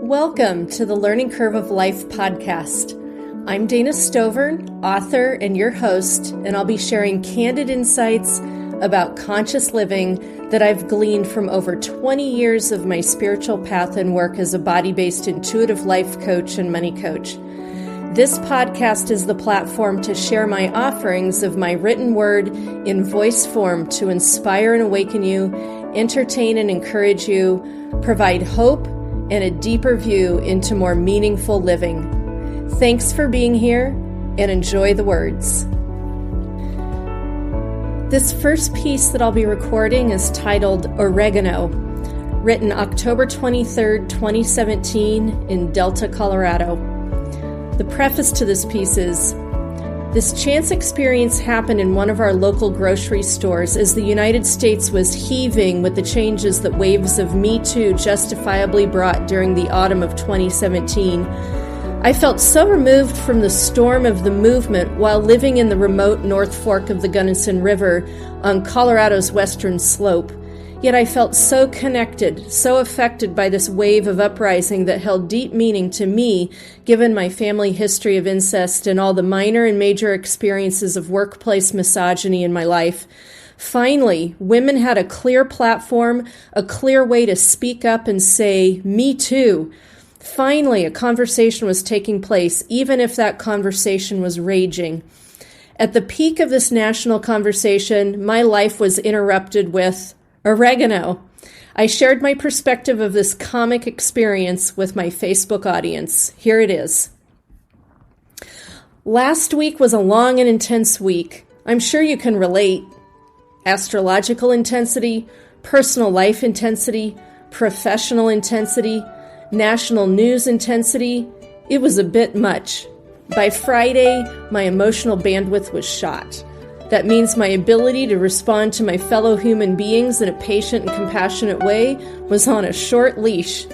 Welcome to the Learning Curve of Life podcast. I'm Dana Stovern, author and your host, and I'll be sharing candid insights about conscious living that I've gleaned from over 20 years of my spiritual path and work as a body-based intuitive life coach and money coach. This podcast is the platform to share my offerings of my written word in voice form to inspire and awaken you, entertain and encourage you, provide hope, and a deeper view into more meaningful living. Thanks for being here and enjoy the words. This first piece that I'll be recording is titled Oregano, written October 23rd, 2017 in Delta, Colorado. The preface to this piece is, this chance experience happened in one of our local grocery stores as the United States was heaving with the changes that waves of metoo justifiably brought during the autumn of 2017. I felt so removed from the storm of the movement while living in the remote North Fork of the Gunnison River on Colorado's western slope. Yet I felt so connected, so affected by this wave of uprising that held deep meaning to me, given my family history of incest and all the minor and major experiences of workplace misogyny in my life. Finally, women had a clear platform, a clear way to speak up and say, "Me too." Finally, a conversation was taking place, even if that conversation was raging. At the peak of this national conversation, my life was interrupted with Oregano. I shared my perspective of this comic experience with my Facebook audience. Here it is. Last week was a long and intense week. I'm sure you can relate. Astrological intensity, personal life intensity, professional intensity, national news intensity. It was a bit much. By Friday, my emotional bandwidth was shot. That means my ability to respond to my fellow human beings in a patient and compassionate way was on a short leash.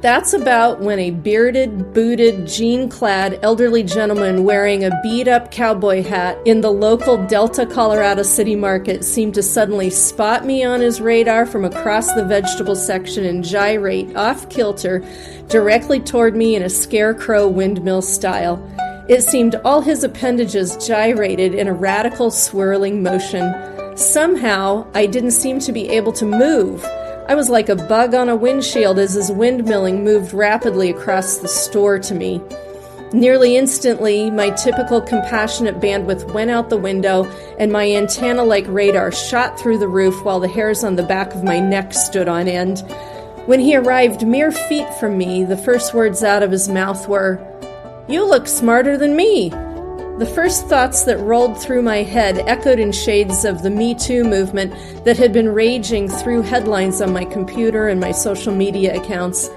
That's about when a bearded, booted, jean-clad elderly gentleman wearing a beat-up cowboy hat in the local Delta, Colorado city market seemed to suddenly spot me on his radar from across the vegetable section and gyrate off-kilter directly toward me in a scarecrow windmill style. It seemed all his appendages gyrated in a radical swirling motion. Somehow, I didn't seem to be able to move. I was like a bug on a windshield as his windmilling moved rapidly across the store to me. Nearly instantly, my typical compassionate bandwidth went out the window, and my antenna-like radar shot through the roof while the hairs on the back of my neck stood on end. When he arrived mere feet from me, the first words out of his mouth were, "You look smarter than me." The first thoughts that rolled through my head echoed in shades of the Me Too movement that had been raging through headlines on my computer and my social media accounts.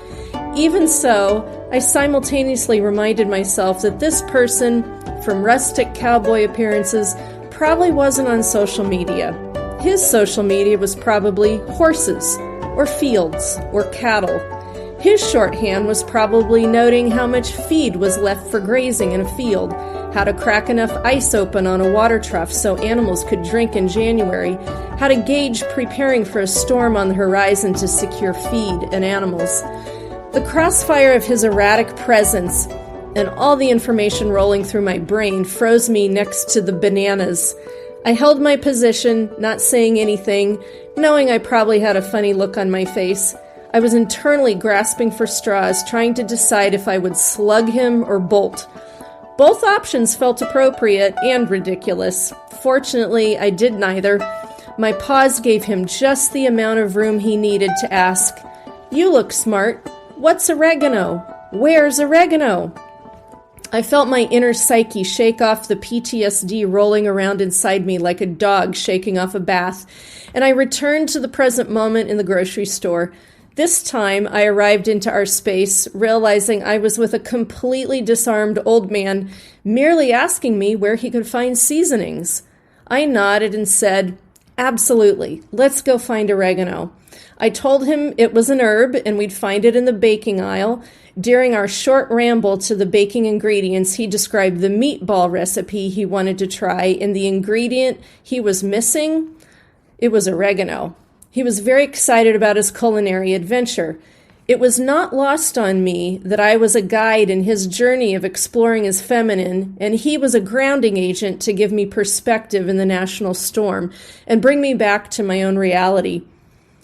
Even so, I simultaneously reminded myself that this person, from rustic cowboy appearances, probably wasn't on social media. His social media was probably horses, or fields, or cattle. His shorthand was probably noting how much feed was left for grazing in a field, how to crack enough ice open on a water trough so animals could drink in January, how to gauge preparing for a storm on the horizon to secure feed and animals. The crossfire of his erratic presence and all the information rolling through my brain froze me next to the bananas. I held my position, not saying anything, knowing I probably had a funny look on my face. I was internally grasping for straws, trying to decide if I would slug him or bolt. Both options felt appropriate and ridiculous. Fortunately, I did neither. My pause gave him just the amount of room he needed to ask, "You look smart. What's oregano? Where's oregano?" I felt my inner psyche shake off the PTSD rolling around inside me like a dog shaking off a bath, and I returned to the present moment in the grocery store. This time, I arrived into our space, realizing I was with a completely disarmed old man, merely asking me where he could find seasonings. I nodded and said, "Absolutely, let's go find oregano." I told him it was an herb and we'd find it in the baking aisle. During our short ramble to the baking ingredients, he described the meatball recipe he wanted to try, and the ingredient he was missing, it was oregano. He was very excited about his culinary adventure. It was not lost on me that I was a guide in his journey of exploring his feminine, and he was a grounding agent to give me perspective in the national storm and bring me back to my own reality.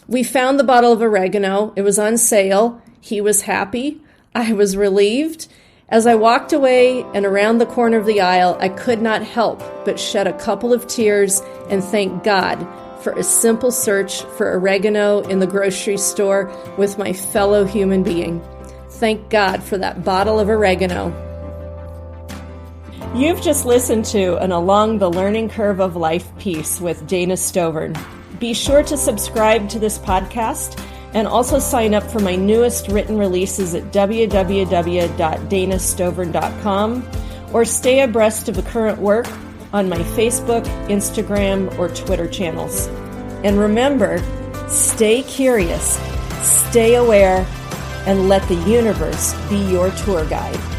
We found the bottle of oregano. It was on sale. He was happy. I was relieved. As I walked away and around the corner of the aisle, I could not help but shed a couple of tears and thank God for a simple search for oregano in the grocery store with my fellow human being. Thank God for that bottle of oregano. You've just listened to an Along the Learning Curve of Life piece with Dana Stovern. Be sure to subscribe to this podcast and also sign up for my newest written releases at www.danastovern.com, or stay abreast of the current work on my Facebook, Instagram, or Twitter channels. And remember, stay curious, stay aware, and let the universe be your tour guide.